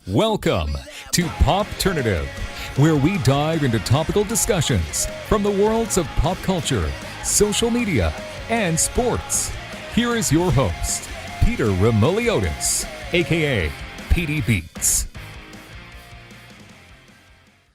Welcome to Popternative, where we dive into topical discussions from the worlds of pop culture, social media, and sports. Here is your host, Peter Remoliotis, aka PD Beats.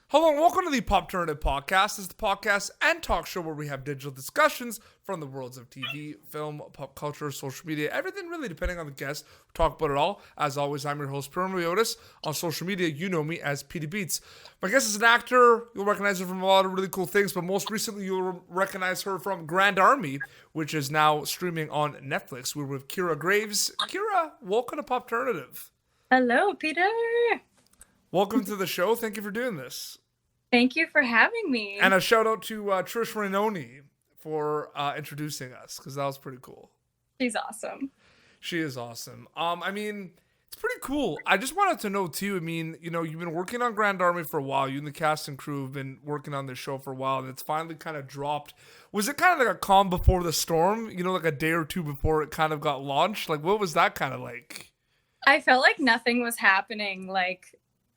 Hello and welcome to the Popternative podcast. This is the podcast and talk show where we have digital discussions from the worlds of TV, film, pop culture, social media, everything really depending on the guest. We talk about it all. As always, I'm your host, Peter Remoliotis. On social media, you know me as PD Beats. My guest is an actor. You'll recognize her from a lot of really cool things, but most recently you'll recognize her from Grand Army, which is now streaming on Netflix. We're with Keara Graves. Keara, welcome to Popternative. Hello, Peter. Welcome to the show. Thank you for doing this. Thank you for having me. And a shout out to Trish Rainoni for introducing us, because that was pretty cool. She's awesome. She is awesome. It's pretty cool. I just wanted to know too, you've been working on Grand Army for a while. You and the cast and crew have been working on this show for a while, and it's finally kind of dropped. Was it kind of like a calm before the storm? Like a day or two before it kind of got launched? Like, what was that kind of like? I felt like nothing was happening,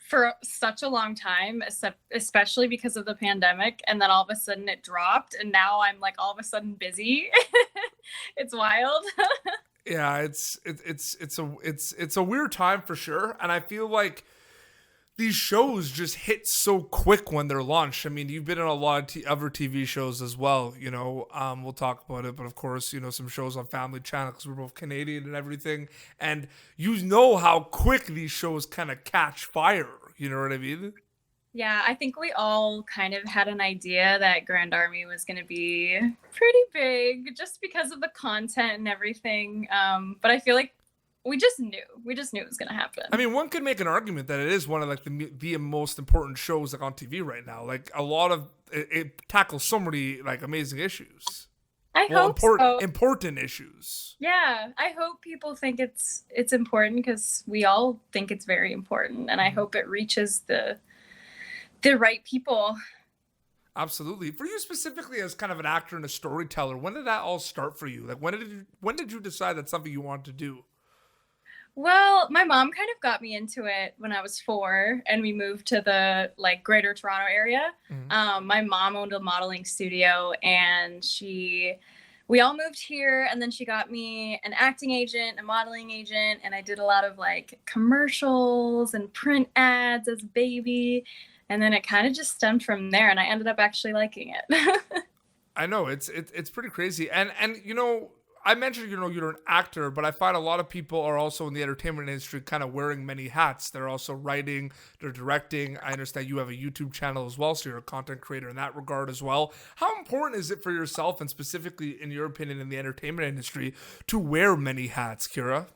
for such a long time, especially because of the pandemic, and then all of a sudden it dropped, and now I'm all of a sudden busy. It's wild. Yeah, it's a weird time for sure, and I feel like these shows just hit so quick when they're launched. You've been in a lot of other TV shows as well. We'll talk about it, but of course, some shows on Family Channel because we're both Canadian and everything, and how quick these shows kind of catch fire. You know what I mean? Yeah, I think we all kind of had an idea that Grand Army was going to be pretty big just because of the content and everything. But I feel like we just knew it was going to happen. One could make an argument that it is one of the most important shows on TV right now. A lot of it tackles so many amazing issues. I hope so. Important issues. Yeah, I hope people think it's important because we all think it's very important, and I hope it reaches the right people. Absolutely. For you specifically as kind of an actor and a storyteller, when did that all start for you? When did you decide that's something you wanted to do? Well, my mom kind of got me into it when I was 4, and we moved to the Greater Toronto area. Mm-hmm. My mom owned a modeling studio, and we all moved here, and then she got me an acting agent, a modeling agent, and I did a lot of commercials and print ads as a baby, and then it kind of just stemmed from there, and I ended up actually liking it. I know it's pretty crazy, and I mentioned, you're an actor, but I find a lot of people are also in the entertainment industry kind of wearing many hats. They're also writing, they're directing. I understand you have a YouTube channel as well, so you're a content creator in that regard as well. How important is it for yourself, and specifically, in your opinion, in the entertainment industry, to wear many hats, Keara?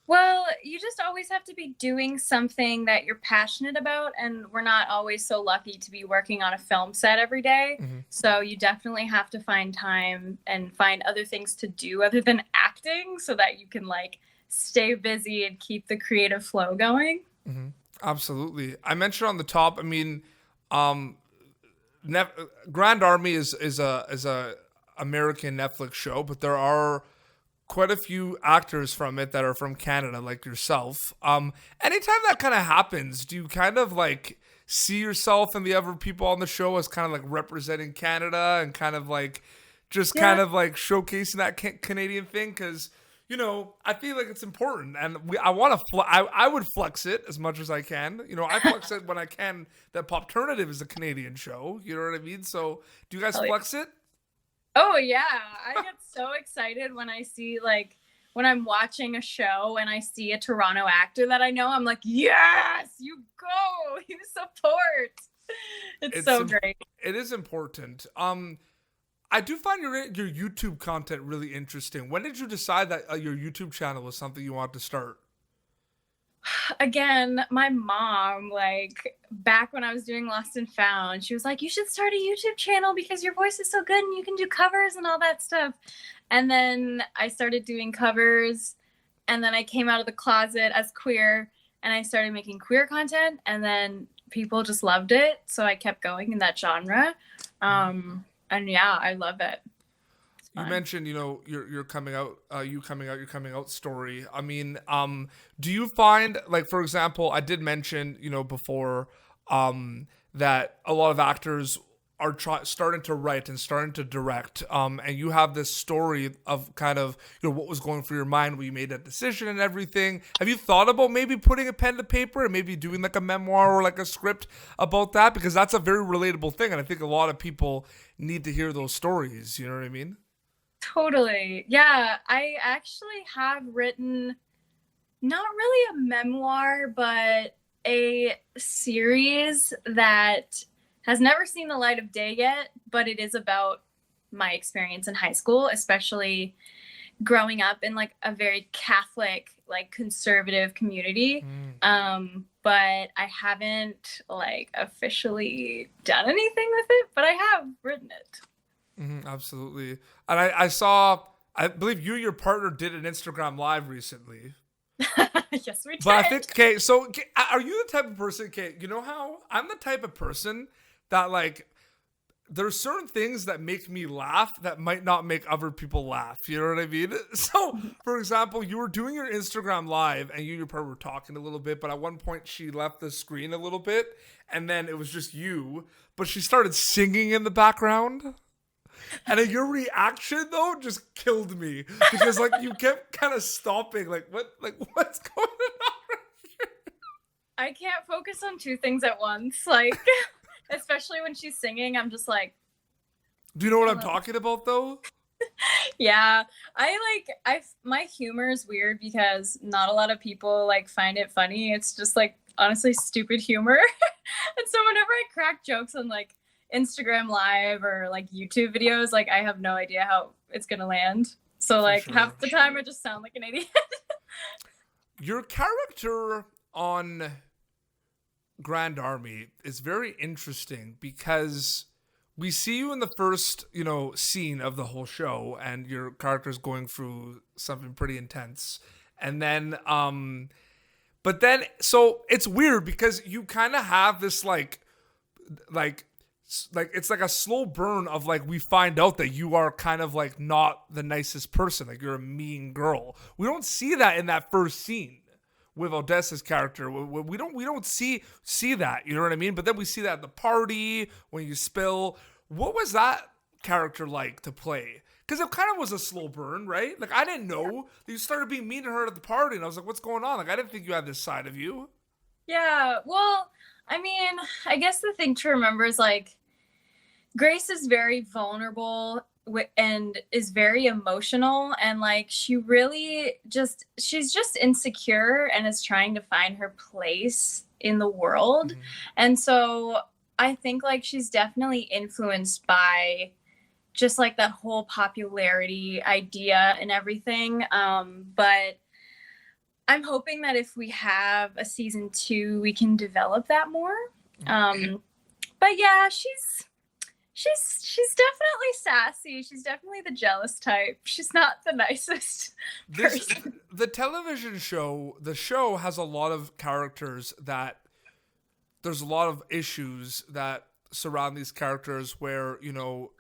Well, you just always have to be doing something that you're passionate about, and we're not always so lucky to be working on a film set every day. Mm-hmm. So you definitely have to find time and find other things to do other than acting so that you can stay busy and keep the creative flow going. Mm-hmm. Absolutely. I mentioned on the top, Grand Army is a American Netflix show, but there are quite a few actors from it that are from Canada, like yourself. Anytime that kind of happens, do you kind of see yourself and the other people on the show as kind of representing Canada and kind of kind of showcasing that Canadian thing? Because I feel like it's important, and I would flex it as much as I can. I flex it when I can that Popternative is a Canadian show. You know what I mean? So do you guys flex it? Oh, yeah. I get so excited when I see, when I'm watching a show and I see a Toronto actor that I know, I'm like, yes, you go, you support. It's so great. It is important. I do find your YouTube content really interesting. When did you decide that your YouTube channel was something you wanted to start? Again, my mom, back when I was doing Lost and Found, she was like, you should start a YouTube channel because your voice is so good and you can do covers and all that stuff. And then I started doing covers, and then I came out of the closet as queer, and I started making queer content, and then people just loved it. So I kept going in that genre. And yeah, I love it. You fun. mentioned, your coming out, your coming out story. I mean, do you find, like, for example, I did mention, before, that a lot of actors are starting to write and starting to direct, and you have this story of kind of, what was going through your mind when you made that decision and everything. Have you thought about maybe putting a pen to paper and maybe doing like a memoir or like a script about that? Because that's a very relatable thing, and I think a lot of people need to hear those stories. You know what I mean? Totally. Yeah, I actually have written not really a memoir, but a series that has never seen the light of day yet, but it is about my experience in high school, especially growing up in like a very Catholic, like conservative community. But I haven't like officially done anything with it, but I have written it. Absolutely. And I saw, I believe you and your partner did an Instagram live recently. Yes, we did. But I think, okay, so are you the type of person, okay, you know how I'm the type of person that, like, there's certain things that make me laugh that might not make other people laugh. You know what I mean? So, for example, you were doing your Instagram live and you and your partner were talking a little bit, but at one point she left the screen a little bit and then it was just you, but she started singing in the background. And then your reaction though just killed me because like you kept kind of stopping, like what's going on right here? I can't focus on two things at once, like especially when she's singing. I'm just like, do you know what I'm talking about though? Yeah, my humor is weird because not a lot of people like find it funny. It's just like honestly stupid humor. And so whenever I crack jokes on like Instagram live or like YouTube videos, like I have no idea how it's gonna land. So like half the time I just sound like an idiot. Your character on Grand Army is very interesting because we see you in the first, scene of the whole show and your character's going through something pretty intense. And then, but then, so it's weird because you kind of have this like it's like a slow burn of like we find out that you are kind of like not the nicest person, like you're a mean girl. We don't see that in that first scene with Odessa's character. We don't see that, you know what I mean? But then we see that at the party when you spill. What was that character like to play? Because it kind of was a slow burn, right? Like I didn't know that you started being mean to her at the party, and I was like, what's going on? Like I didn't think you had this side of you. Yeah, well, I mean, I guess the thing to remember is like Grace is very vulnerable and is very emotional, and like she's just insecure and is trying to find her place in the world. And so I think like she's definitely influenced by just like that whole popularity idea and everything. But I'm hoping that if we have a season 2, we can develop that more. But yeah, she's definitely sassy. She's definitely the jealous type. She's not the nicest person. The television show, the show has a lot of characters that there's a lot of issues that surround these characters where,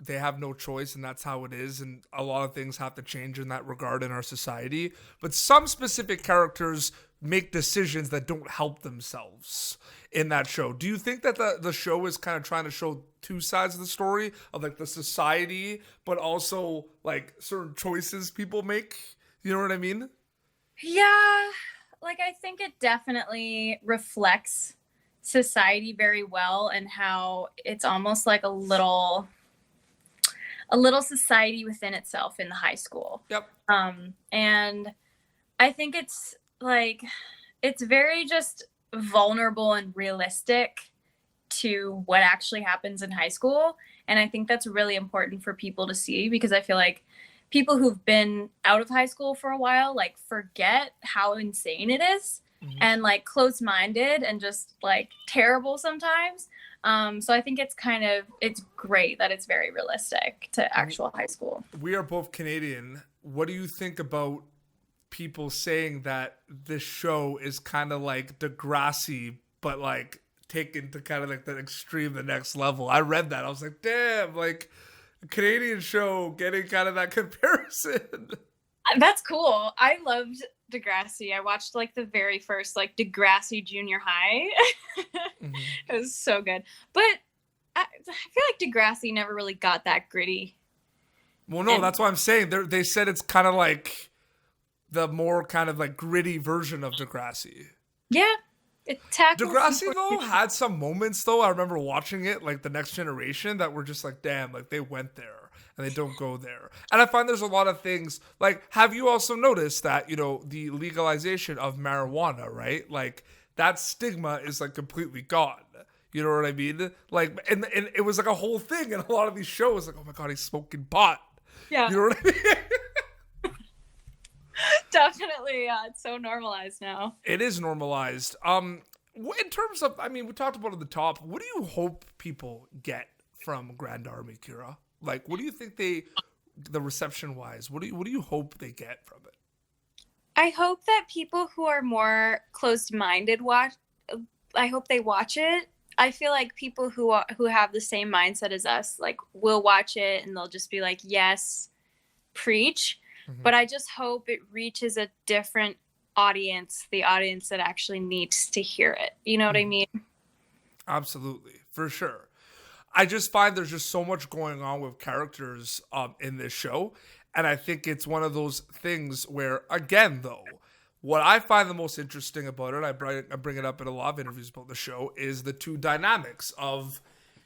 they have no choice and that's how it is. And a lot of things have to change in that regard in our society. But some specific characters make decisions that don't help themselves in that show. Do you think that the show is kind of trying to show two sides of the story of like the society, but also like certain choices people make? You know what I mean? Yeah, like I think it definitely reflects society very well and how it's almost like a little society within itself in the high school. Yep. And I think it's like it's very just vulnerable and realistic to what actually happens in high school, and I think that's really important for people to see because I feel like people who've been out of high school for a while like forget how insane it is. And like closed-minded and just like terrible sometimes. So I think it's great that it's very realistic to actual high school. We are both Canadian. What do you think about people saying that this show is kind of like Degrassi, but like taken to kind of like the extreme, the next level? I read that. I was like, damn, like a Canadian show getting kind of that comparison. That's cool. I loved Degrassi. I watched like the very first like Degrassi Junior High. Mm-hmm. It was so good. But I feel like Degrassi never really got that gritty. Well, no, that's what I'm saying. They said it's kind of like the more kind of like gritty version of Degrassi. Yeah. It tackles Degrassi, though, had some moments, though. I remember watching it, like The Next Generation, that were just like, damn, like they went there and they don't go there. And I find there's a lot of things, like, have you also noticed that, you know, the legalization of marijuana, right? Like, that stigma is like completely gone. You know what I mean? Like, and it was like a whole thing in a lot of these shows, like, oh my God, he's smoking pot. Yeah. You know what I mean? Definitely, yeah. It's so normalized now. It is normalized. In terms of, I mean, we talked about at the top. What do you hope people get from Grand Army, Keara? Like, what do you think the reception wise, what do you hope they get from it? I hope that people who are more closed-minded I hope they watch it. I feel like people who have the same mindset as us, like, will watch it and they'll just be like, yes, preach. Mm-hmm. But I just hope it reaches a different audience, the audience that actually needs to hear it. You know what I mean? Absolutely, for sure. I just find there's just so much going on with characters in this show. And I think it's one of those things where, again, though, what I find the most interesting about it, I bring it up in a lot of interviews about the show, is the two dynamics of,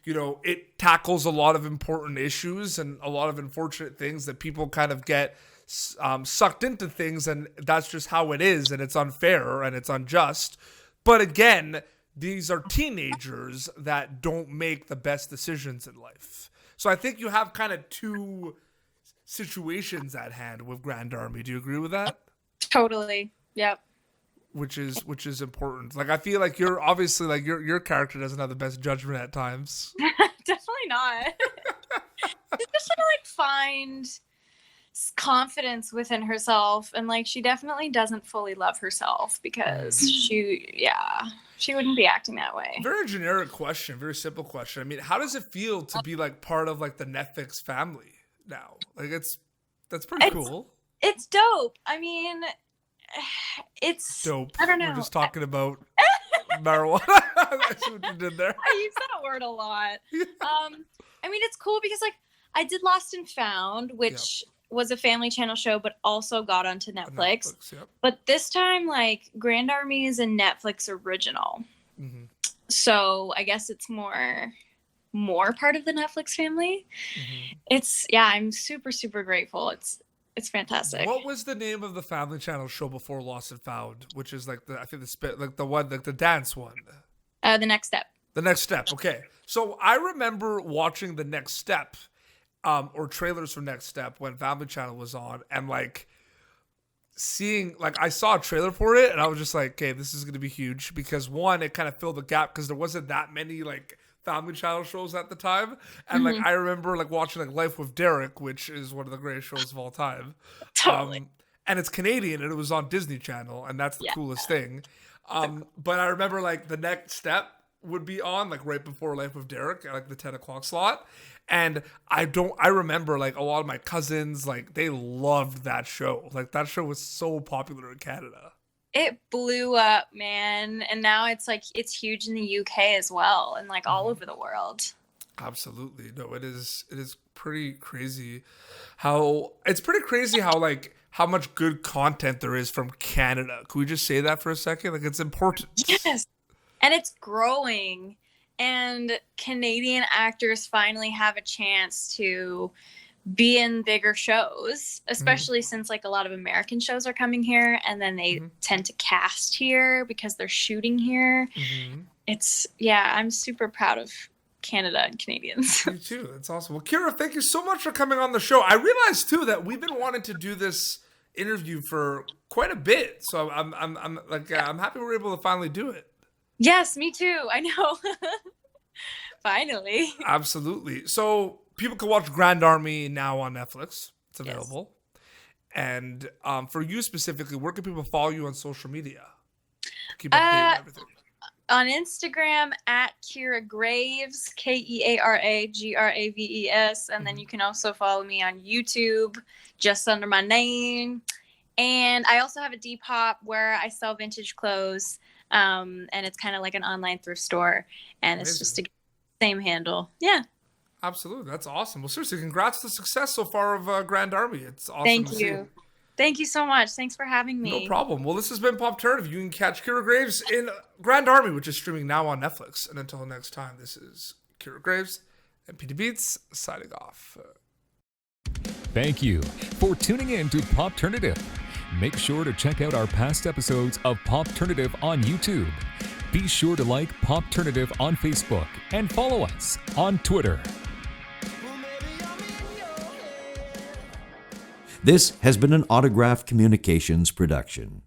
you know, it tackles a lot of important issues and a lot of unfortunate things that people kind of get sucked into things, and that's just how it is, and it's unfair and it's unjust. But again, these are teenagers that don't make the best decisions in life. So I think you have kind of two situations at hand with Grand Army. Do you agree with that? Totally. Yep. Which is important. Like, I feel like you're obviously like your character doesn't have the best judgment at times. Definitely not. She's just trying to like find confidence within herself, and like she definitely doesn't fully love herself because she wouldn't be acting that way. Very generic question, very simple question. I mean, how does it feel to be like part of like the Netflix family now? Like that's pretty cool. It's dope. I mean, it's dope. I don't know. We're just talking about marijuana. That's what you did there. I use that word a lot. I mean, it's cool because like I did Lost and Found, which was a Family Channel show, but also got onto Netflix. Yep. But this time, like, Grand Army is a Netflix original. Mm-hmm. So I guess it's more part of the Netflix family. Mm-hmm. I'm super, super grateful. It's fantastic. What was the name of the Family Channel show before Lost and Found, which is like the dance one? The Next Step. The Next Step. Okay. So I remember watching The Next Step, or trailers for Next Step when Family Channel was on, and like seeing, like, I saw a trailer for it and I was just like, okay, this is going to be huge, because one, it kind of filled the gap because there wasn't that many like Family Channel shows at the time. And like, I remember like watching like Life with Derek, which is one of the greatest shows of all time. Totally. And it's Canadian and it was on Disney Channel, and that's the coolest thing. But I remember like The Next Step would be on like right before Life with Derek at like the 10 o'clock slot. And I remember like a lot of my cousins, like they loved that show. Like that show was so popular in Canada. It blew up, man. And now it's like, it's huge in the UK as well, and like all over the world. Absolutely. No, it is pretty crazy how like how much good content there is from Canada. Can we just say that for a second? Like, it's important. Yes. And it's growing. And Canadian actors finally have a chance to be in bigger shows, especially since like a lot of American shows are coming here, and then they tend to cast here because they're shooting here. I'm super proud of Canada and Canadians. Me too. That's awesome. Well, Keara, thank you so much for coming on the show. I realized too that we've been wanting to do this interview for quite a bit, so I'm happy we're able to finally do it. Yes, me too. I know. Finally. Absolutely. So people can watch Grand Army now on Netflix. It's available. Yes. And for you specifically, where can people follow you on social media to keep updated on everything? On Instagram at Keara Graves, Keara Graves, and then you can also follow me on YouTube just under my name. And I also have a Depop where I sell vintage clothes, and it's kind of like an online thrift store, and it's just the same handle. Yeah. Absolutely. That's awesome. Well, seriously, congrats to the success so far of Grand Army. It's awesome Thank to you. see. Thank you so much. Thanks for having me. No problem. Well, this has been Popternative. You can catch Keara Graves in Grand Army, which is streaming now on Netflix. And until next time, this is Keara Graves and PT Beats signing off. Thank you for tuning in to Popternative. Make sure to check out our past episodes of Popternative on YouTube. Be sure to like Popternative on Facebook and follow us on Twitter. This has been an Autograph Communications production.